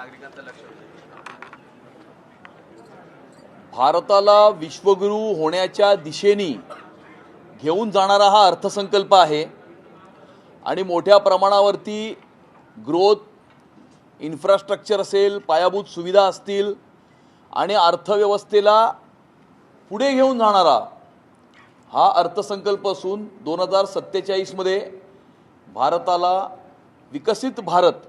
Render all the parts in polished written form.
नागरिकांचं लक्ष वेधलं। भारताला विश्वगुरू होण्याच्या दिशेने घेऊन जाणारा हा अर्थसंकल्प आहे आणि मोठ्या प्रमाणावरती ग्रोथ, इन्फ्रास्ट्रक्चर असेल, पायाभूत सुविधा असतील आणि अर्थव्यवस्थेला पुढे घेऊन जाणारा हा अर्थसंकल्प असून 2047 मध्ये भारताला विकसित भारत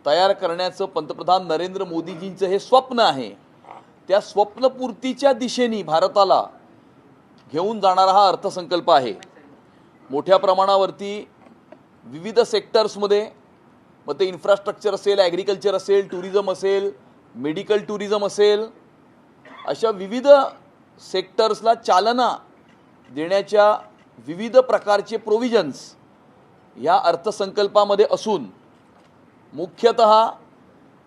तयार करण्याचं पंतप्रधान नरेंद्र मोदीजींचं हे स्वप्न आहे। त्या स्वप्नपूर्तीच्या दिशेने भारताला घेऊन जाणारा हा अर्थसंकल्प आहे। मोठ्या प्रमाणावरती विविध सेक्टर्समध्ये, मग ते इन्फ्रास्ट्रक्चर असेल, ॲग्रिकल्चर असेल, टुरिझम असेल, मेडिकल टुरिझम असेल, अशा विविध सेक्टर्सला चालना देण्याच्या विविध प्रकारचे प्रोव्हिजन्स या अर्थसंकल्पामध्ये असून मुख्यतः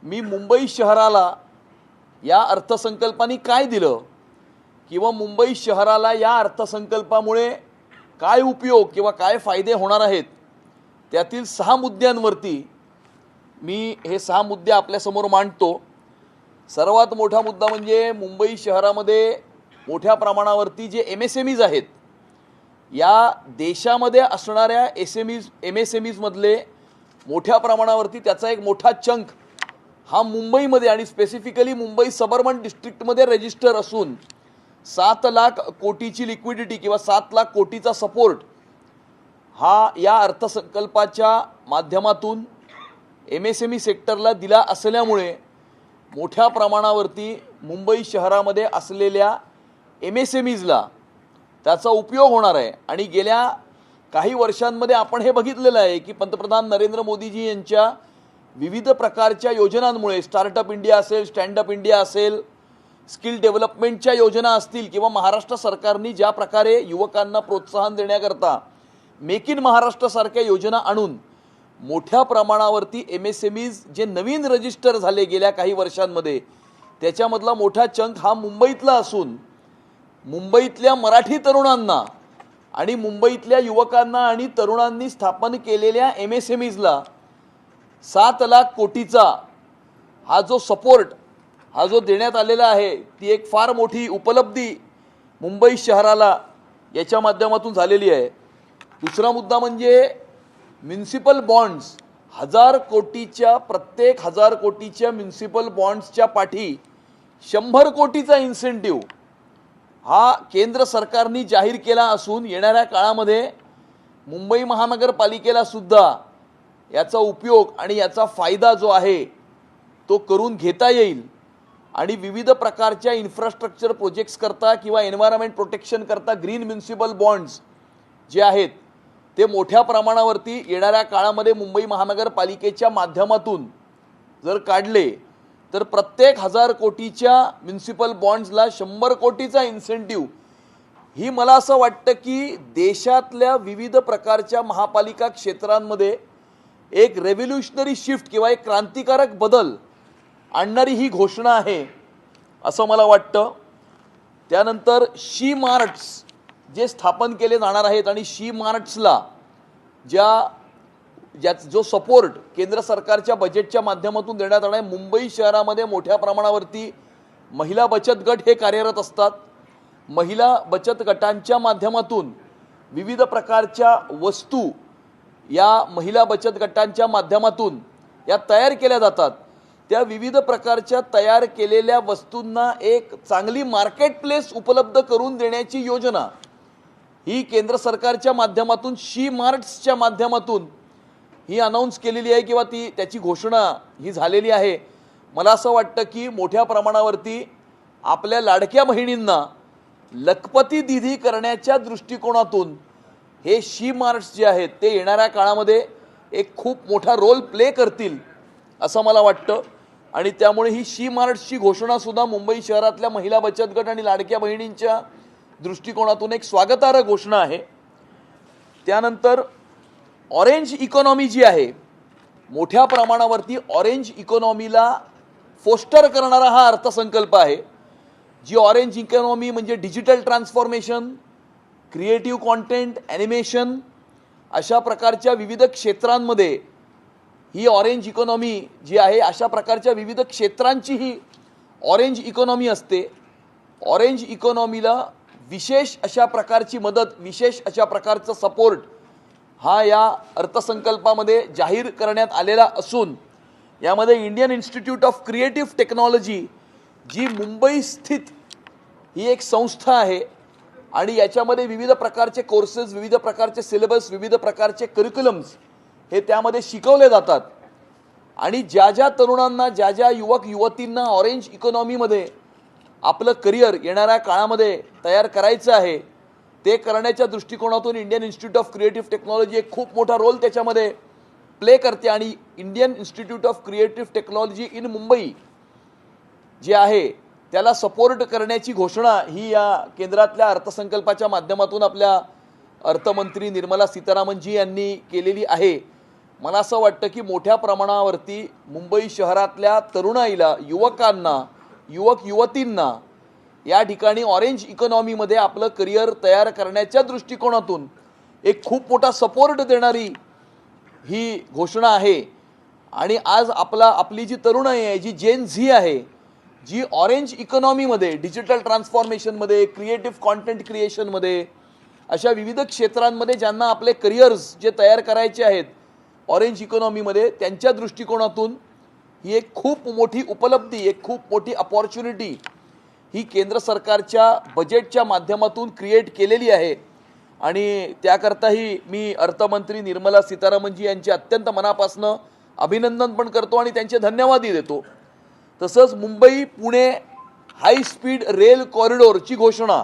मी मुंबई शहराला या अर्थसंकल्पाने काय दिलं किंवा मुंबई शहराला या अर्थसंकल्पामुळे काय उपयोग किंवा काय फायदे होणार आहेत त्यातील 6 मुद्द्यांवरती मी हे 6 मुद्दे आपल्यासमोर मांडतो। सर्वात मोठा मुद्दा म्हणजे मुंबई शहरामध्ये मोठ्या प्रमाणावरती जे MSMEs आहेत, या देशामध्ये असणाऱ्या MSMEs मधले मोठ्या प्रमाणावरती त्याचा एक मोठा चंक हा मुंबईमध्ये आणि स्पेसिफिकली मुंबई सबर्बन डिस्ट्रिक्टमध्ये रजिस्टर असून 7 लाख कोटीची लिक्विडिटी किंवा 7 लाख कोटीचा सपोर्ट हा या अर्थसंकल्पाच्या माध्यमातून MSME सेक्टरला दिला असल्यामुळे मोठ्या प्रमाणावरती मुंबई शहरामध्ये असलेल्या MSMEsला त्याचा उपयोग होणार आहे। आणि गेल्या काही वर्षांमध्ये आपण हे बघितलेलं आहे की पंतप्रधान नरेंद्र मोदीजी यांच्या विविध प्रकारच्या योजनांमुळे, स्टार्टअप इंडिया असेल, स्टँडअप इंडिया असेल, स्किल डेव्हलपमेंटच्या योजना असतील किंवा महाराष्ट्र सरकारने ज्या प्रकारे युवकांना प्रोत्साहन देण्याकरता मेक इन महाराष्ट्रासारख्या योजना आणून मोठ्या प्रमाणावरती MSMEs जे नवीन रजिस्टर झाले गेल्या काही वर्षांमध्ये त्याच्यामधला मोठा चंक हा मुंबईतला असून मुंबईतल्या मराठी तरुणांना आणि मुंबईतल्या युवकांना आणि तरुणांनी स्थापन केलेल्या MSMEsला 7 लाख कोटीचा हा जो सपोर्ट हा जो देण्यात आलेला आहे ती एक फार मोठी उपलब्धी मुंबई शहराला याच्या माध्यमातून झालेली आहे। दुसरा मुद्दा म्हणजे म्युनिसिपल बॉन्ड्स, प्रत्येक 1000 कोटीच्या म्युनिसिपल बॉन्ड्सच्या पाठी 100 कोटीचा इन्सेंटिव्ह हा केंद्र सरकारने जाहीर केला असून येणाऱ्या काळामध्ये मुंबई महानगरपालिकेला सुद्धा याचा उपयोग आणि याचा फायदा जो आहे तो करून घेता येईल आणि विविध प्रकारच्या इन्फ्रास्ट्रक्चर प्रोजेक्ट्स करता किंवा एन्व्हायरमेंट प्रोटेक्शन करता ग्रीन म्युनिसिपल बॉन्ड्स जे आहेत ते मोठ्या प्रमाणावरती येणाऱ्या काळामध्ये मुंबई महानगरपालिकेच्या माध्यमातून जर काढले तर प्रत्येक 1000 कोटीच्या म्युनिसिपल बॉन्ड्सला 100 कोटीचा इन्सेंटिव्ह ही मला असं वाटतं की देशातल्या विविध प्रकारच्या महापालिका क्षेत्रांमध्ये एक रेव्होल्युशनरी शिफ्ट किंवा एक क्रांतिकारक बदल आणणारी ही घोषणा आहे असं मला वाटतं। त्यानंतर शी मार्ट्स जे स्थापन केले जाणार आहेत आणि शी मार्ट्सला जो सपोर्ट केंद्र सरकारच्या बजेटच्या माध्यमातून देण्यात येणार आहे, मुंबई शहरामध्ये मोठ्या प्रमाणावरती महिला बचत गट हे कार्यरत असतात। महिला बचत गटांच्या माध्यमातून विविध प्रकारच्या वस्तू या महिला बचत गटांच्या माध्यमातून या तयार केल्या जातात। त्या विविध प्रकारच्या तयार केलेल्या वस्तूंना एक चांगली मार्केट प्लेस उपलब्ध करून देण्याची योजना ही केंद्र सरकारच्या माध्यमातून शी मार्ट्सच्या माध्यमातून ही अनाउन्स केलेली आहे किंवा त्याची घोषणा ही झालेली आहे। मला असं वाटतं की मोठ्या प्रमाणावरती आपल्या लाडक्या बहिणींना लखपती दिदी करण्याच्या दृष्टिकोनातून हे शी मार्ट्स जे आहेत ते येणाऱ्या काळामध्ये एक खूप मोठा रोल प्ले करतील असं मला वाटतं आणि त्यामुळे ही शी मार्ट्सची घोषणा सुद्धा मुंबई शहरातल्या महिला बचत गट आणि लाडक्या बहिणींच्या दृष्टिकोनातून एक स्वागतार्ह घोषणा आहे। त्यानंतर ऑरेंज इकॉनॉमी जी आहे, मोठ्या प्रमाणावरती ऑरेंज इकॉनॉमीला फोस्टर करणारा हा अर्थसंकल्प आहे। जी ऑरेंज इकॉनॉमी म्हणजे digital transformation, creative content, animation अशा प्रकारच्या विविध क्षेत्रांमध्ये ही ऑरेंज इकॉनॉमी जी आहे अशा प्रकारच्या विविध क्षेत्रांची ही ऑरेंज इकॉनॉमी असते. ऑरेंज इकॉनॉमीला विशेष अशा प्रकारची मदत, विशेष अशा प्रकारचा सपोर्ट हा या अर्थसंकल्पामध्ये जाहीर करण्यात आलेला असून यामध्ये Indian institute of creative technology जी मुंबई स्थित ही एक संस्था आहे आणि याच्यामध्ये विविध प्रकारचे कोर्सेस, विविध प्रकारचे सिलेबस, विविध प्रकारचे करिक्युलम्स हे त्यामध्ये शिकवले जातात. आणि ज्या ज्या तरुणांना, ज्या ज्या युवक युवतींना ऑरेंज इकॉनॉमीमध्ये आपलं करिअर येणाऱ्या काळामध्ये तयार करायचं आहे ते करण्याच्या दृष्टिकोनातून Indian institute of creative technology एक खूप मोठा रोल त्याच्यामध्ये प्ले करते. आणि Indian institute of creative technology in Mumbai जे आहे त्याला सपोर्ट करण्याची घोषणा ही या केंद्रातल्या अर्थसंकल्पाच्या माध्यमातून आपल्या अर्थमंत्री निर्मला सीतारामनजी यांनी केलेली आहे. मला असं वाटतं की मोठ्या प्रमाणावरती मुंबई शहरातल्या तरुणाईला, युवकांना, युवक युवतींना या ठिकाणी ऑरेंज इकॉनॉमीमध्ये आपलं करिअर तयार करण्याच्या दृष्टिकोनातून एक खूप मोठा सपोर्ट देणारी ही घोषणा आहे. आणि आज आपली जी तरुणाई आहे, जी जेन झी आहे, जी ऑरेंज इकॉनॉमीमध्ये, डिजिटल ट्रान्सफॉर्मेशनमध्ये, क्रिएटिव्ह कॉन्टेंट क्रिएशनमध्ये, अशा विविध क्षेत्रांमध्ये ज्यांना आपले करिअर्स जे तयार करायचे आहेत ऑरेंज इकॉनॉमीमध्ये, त्यांच्या दृष्टिकोनातून ही एक खूप मोठी उपलब्धी, एक खूप मोठी अपॉर्च्युनिटी ही केंद्र सरकारच्या बजेटच्या माध्यमातून क्रिएट केलेली आहे. आणि त्याकरताही मी अर्थमंत्री निर्मला सीतारामनजी यांचे अत्यंत मनापासून अभिनंदन पण करतो आणि त्यांचे धन्यवादही देतो. तसंच Mumbai Pune high speed rail कॉरिडॉरची घोषणा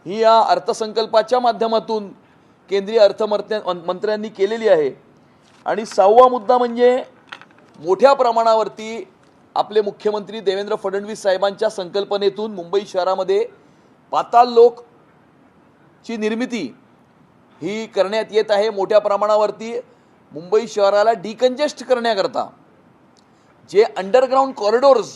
ही या अर्थसंकल्पाच्या माध्यमातून केंद्रीय अर्थमंत्र्यांनी केलेली आहे. आणि 6वा मुद्दा म्हणजे मोठ्या प्रमाणावरती आपले मुख्यमंत्री देवेंद्र फडणवीस साहेबांच्या संकल्पनेतून मुंबई शहरामध्ये पाताल लोकची निर्मिती ही करण्यात येत आहे. मोठ्या प्रमाणावरती मुंबई शहराला डिकंजेस्ट करण्याकरता जे अंडरग्राऊंड कॉरिडॉर्स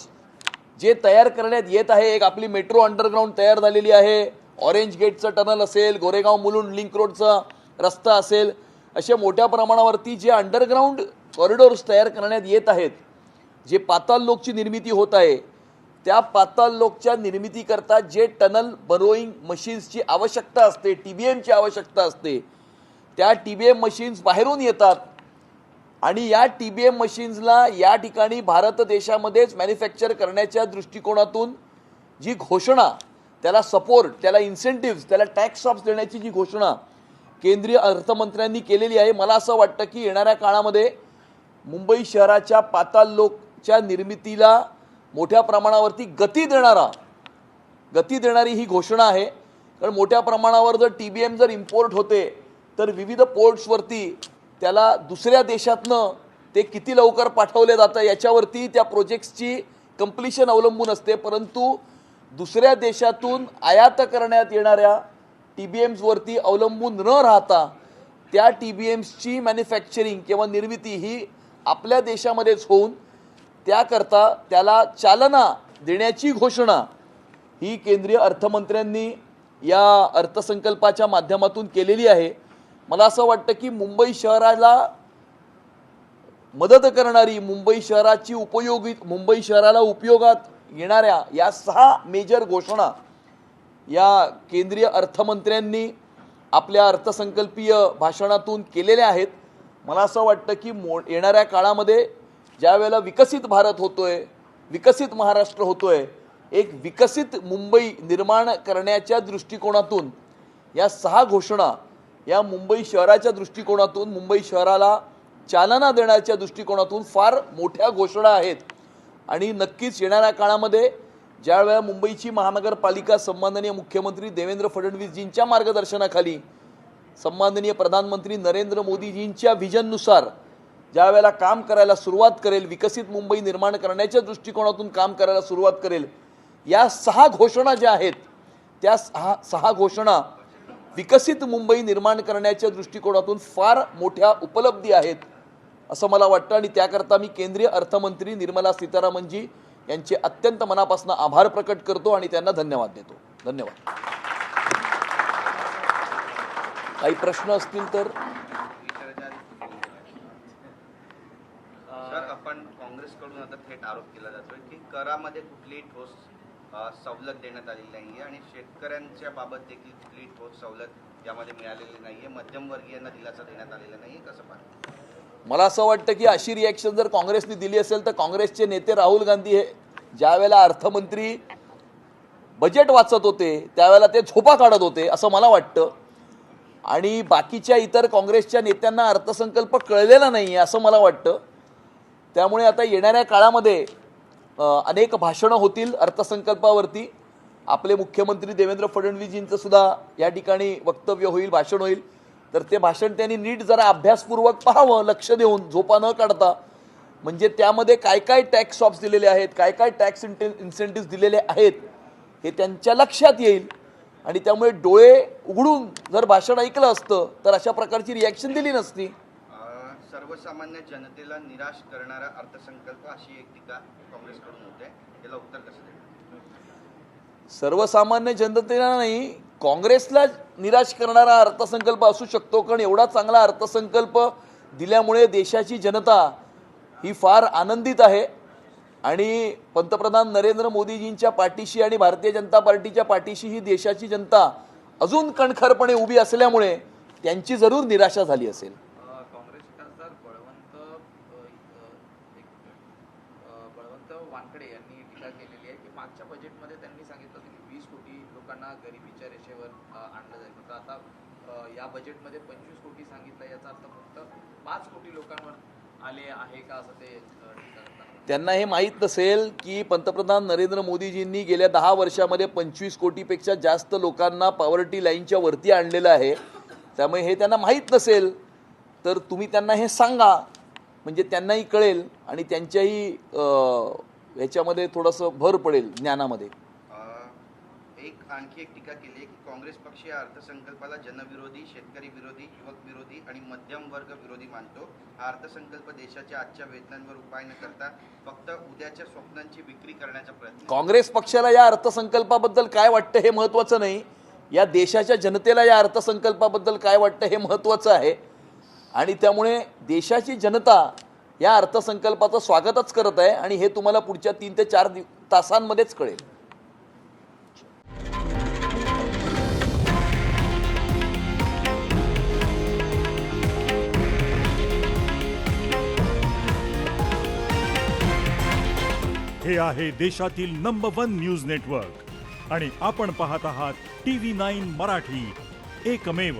जे तयार करण्यात येत आहे, एक आपली मेट्रो अंडरग्राऊंड तयार झालेली आहे, ऑरेंज गेटचं टनल असेल, गोरेगाव मुलुंड लिंक रोडचा रस्ता असेल, अशा मोठ्या प्रमाणावरती जे अंडरग्राऊंड कॉरिडॉर्स तयार करण्यात येत आहेत, जे पाताल लोकची निर्मिती होत आहे, त्या पाताल लोकच्या निर्मितीकरता जे टनल बरोईंग मशीन्सची आवश्यकता असते, TBMची आवश्यकता असते, त्या TBM मशीन्स बाहेरून येतात आणि या TBM मशीन्सला या ठिकाणी भारत देशामध्येच मॅन्युफॅक्चर करण्याच्या दृष्टिकोनातून जी घोषणा, त्याला सपोर्ट, त्याला इन्सेंटिव्स, त्याला टॅक्स ऑफ्स देण्याची जी घोषणा केंद्रीय अर्थमंत्र्यांनी केलेली आहे, मला असं वाटतं की येणाऱ्या काळामध्ये मुंबई शहराच्या पाताल लोकच्या निर्मितीला मोठ्या प्रमाणावरती गती देणारी ही घोषणा आहे. कारण मोठ्या प्रमाणावर जर TBM जर इम्पोर्ट होते तर विविध पोर्ट्सवरती त्याला दुसऱ्या देशातनं ते किती लवकर पाठवले जातं याच्यावरती त्या प्रोजेक्ट्सची कंप्लीशन अवलंबून असते. परंतु दुसऱ्या देशातून आयात करण्यात येणाऱ्या TBMsवरती अवलंबून न राहता त्या TBMsची मॅन्युफॅक्चरिंग किंवा निर्मिती ही आपल्या देशामध्येच होऊन त्याकरता त्याला चालना देण्याची घोषणा ही केंद्रीय अर्थमंत्र्यांनी या अर्थसंकल्पाच्या माध्यमातून केलेली आहे. मला असं वाटतं की मुंबई शहराला मदत करणारी, मुंबई शहराला उपयोगात येणाऱ्या या 6 मेजर घोषणा या केंद्रीय अर्थमंत्र्यांनी आपल्या अर्थसंकल्पीय भाषणातून केलेल्या आहेत. मला असं वाटतं की येणाऱ्या काळामध्ये ज्या वेळेला विकसित भारत होतोय, विकसित महाराष्ट्र होतोय, एक विकसित मुंबई निर्माण करण्याच्या दृष्टिकोनातून या 6 घोषणा या मुंबई शहराच्या दृष्टिकोनातून, मुंबई शहराला चालना देण्याच्या दृष्टिकोनातून फार मोठ्या घोषणा आहेत. आणि नक्कीच येणाऱ्या काळामध्ये ज्या वेळेला मुंबईची महानगरपालिका सन्माननीय मुख्यमंत्री देवेंद्र फडणवीसजींच्या मार्गदर्शनाखाली, सन्माननीय प्रधानमंत्री नरेंद्र मोदीजींच्या व्हिजननुसार ज्या वेळेला काम करायला सुरुवात करेल, विकसित मुंबई निर्माण करण्याच्या दृष्टिकोनातून काम करायला सुरुवात करेल, या 6 घोषणा ज्या आहेत त्या 6 घोषणा विकसित मुंबई निर्माण करण्याच्या दृष्टिकोनातून फार मोठ्या उपलब्धी आहेत असं मला वाटतं. आणि त्याकरता मी केंद्रीय अर्थमंत्री निर्मला सीतारामनजी यांचे अत्यंत मनापासून आभार प्रकट करतो आणि त्यांना धन्यवाद देतो. धन्यवाद. काही प्रश्न असतील तर काँग्रेसकडून आता थेट आरोप केला जातोय की करामध्ये कुठलीही ठोस सवलत देण्यात आलेली नाहीये आणि शेतकऱ्यांच्या बाबत देखील कुठलीही ठोस सवलत यामध्ये मिळालेली नाहीये, मध्यमवर्गीयांना दिलासा देण्यात आलेला नाहीये. कसं पाहता? मला असं वाटतं की अशी रिॲक्शन जर काँग्रेसने दिली असेल तर काँग्रेसचे नेते राहुल गांधी हे ज्यावेळेला अर्थमंत्री बजेट वाचत होते त्यावेळेला ते झोपा काढत होते असं मला वाटतं, आणि बाकीच्या इतर काँग्रेसच्या नेत्यांना अर्थसंकल्प कळलेला नाही आहे असं मला वाटतं. त्यामुळे आता येणाऱ्या काळामध्ये अनेक भाषणं होतील अर्थसंकल्पावरती. आपले मुख्यमंत्री देवेंद्र फडणवीसजींचं सुद्धा या ठिकाणी वक्तव्य होईल, भाषण होईल. तर ते भाषण त्यांनी नीट जरा अभ्यासपूर्वक पाहावं, लक्ष देऊन, झोपा न काढता. म्हणजे त्यामध्ये काय काय टॅक्स ऑफ्स दिलेले आहेत, काय काय टॅक्स इन्सेंटिव्ह दिलेले आहेत हे त्यांच्या लक्षात येईल. आणि त्यामुळे डोळे उघडून जर भाषण ऐकलं असतं तर अशा प्रकारची रिॲक्शन दिली नसती. सर्वसामान्य जनतेला निराश करणारा अर्थसंकल्प अशी एक टीका काँग्रेसकडून होते, याला उत्तर कसं देईल? सर्वसामान्य जनतेला नाही, काँग्रेसला निराश करणारा अर्थसंकल्प असू शकतो, कारण एवढा चांगला अर्थसंकल्प दिल्यामुळे देशाची जनता ही फार आनंदित आहे. आणि पंतप्रधान नरेंद्र मोदीजींच्या पाठीशी आणि भारतीय जनता पार्टीच्या पाठीशी ही देशाची जनता अजून कणखरपणे उभी असल्यामुळे त्यांची जरूर निराशा झाली असेल. काँग्रेस खासदार बळवंत वानखडे यांनी टीका केलेली आहे की मागच्या बजेटमध्ये त्यांनी सांगितलं होतं की 20 कोटी लोकांना गरिबीच्या रेषेवर आणलं जाईल, तर आता या बजेटमध्ये 25 कोटी सांगितलं, याचा अर्थ फक्त 5 कोटी लोकांवर आले आहे का, असं ते टीका करतात. त्यांना हे माहीत नसेल की पंतप्रधान नरेंद्र मोदीजींनी गेल्या 10 वर्षामध्ये 25 कोटीपेक्षा जास्त लोकांना पॉवर्टी लाईनच्या वरती आणलेलं आहे. त्यामुळे हे त्यांना माहीत नसेल तर तुम्ही त्यांना हे सांगा, म्हणजे त्यांनाही कळेल आणि त्यांच्याही ह्याच्यामध्ये थोडंसं भर पडेल ज्ञानामध्ये. आणखी एक टीका केली आहे की काँग्रेस पक्ष या अर्थसंकल्पाला जनविरोधी, शेतकरी विरोधी, युवक विरोधी आणि मध्यम वर्ग विरोधी मानतो. हा अर्थसंकल्प देशाच्या आजच्या वेदनांवर उपाय न करता फक्त उद्याच्या स्वप्नांची विक्री करण्याचा प्रयत्न. काँग्रेस पक्षाला या अर्थसंकल्पाबद्दल काय वाटतं हे महत्त्वाचं नाही, या देशाच्या जनतेला या अर्थसंकल्पाबद्दल काय वाटतं हे महत्त्वाचं आहे. आणि त्यामुळे देशाची जनता या अर्थसंकल्पाचं स्वागतच करत आहे आणि हे तुम्हाला पुढच्या 3 ते 4 तासांमध्येच कळेल. हे आहे देशातील नंबर 1 न्यूज नेटवर्क आणि आपण पाहत आहात TV9 मराठी, एकमेव.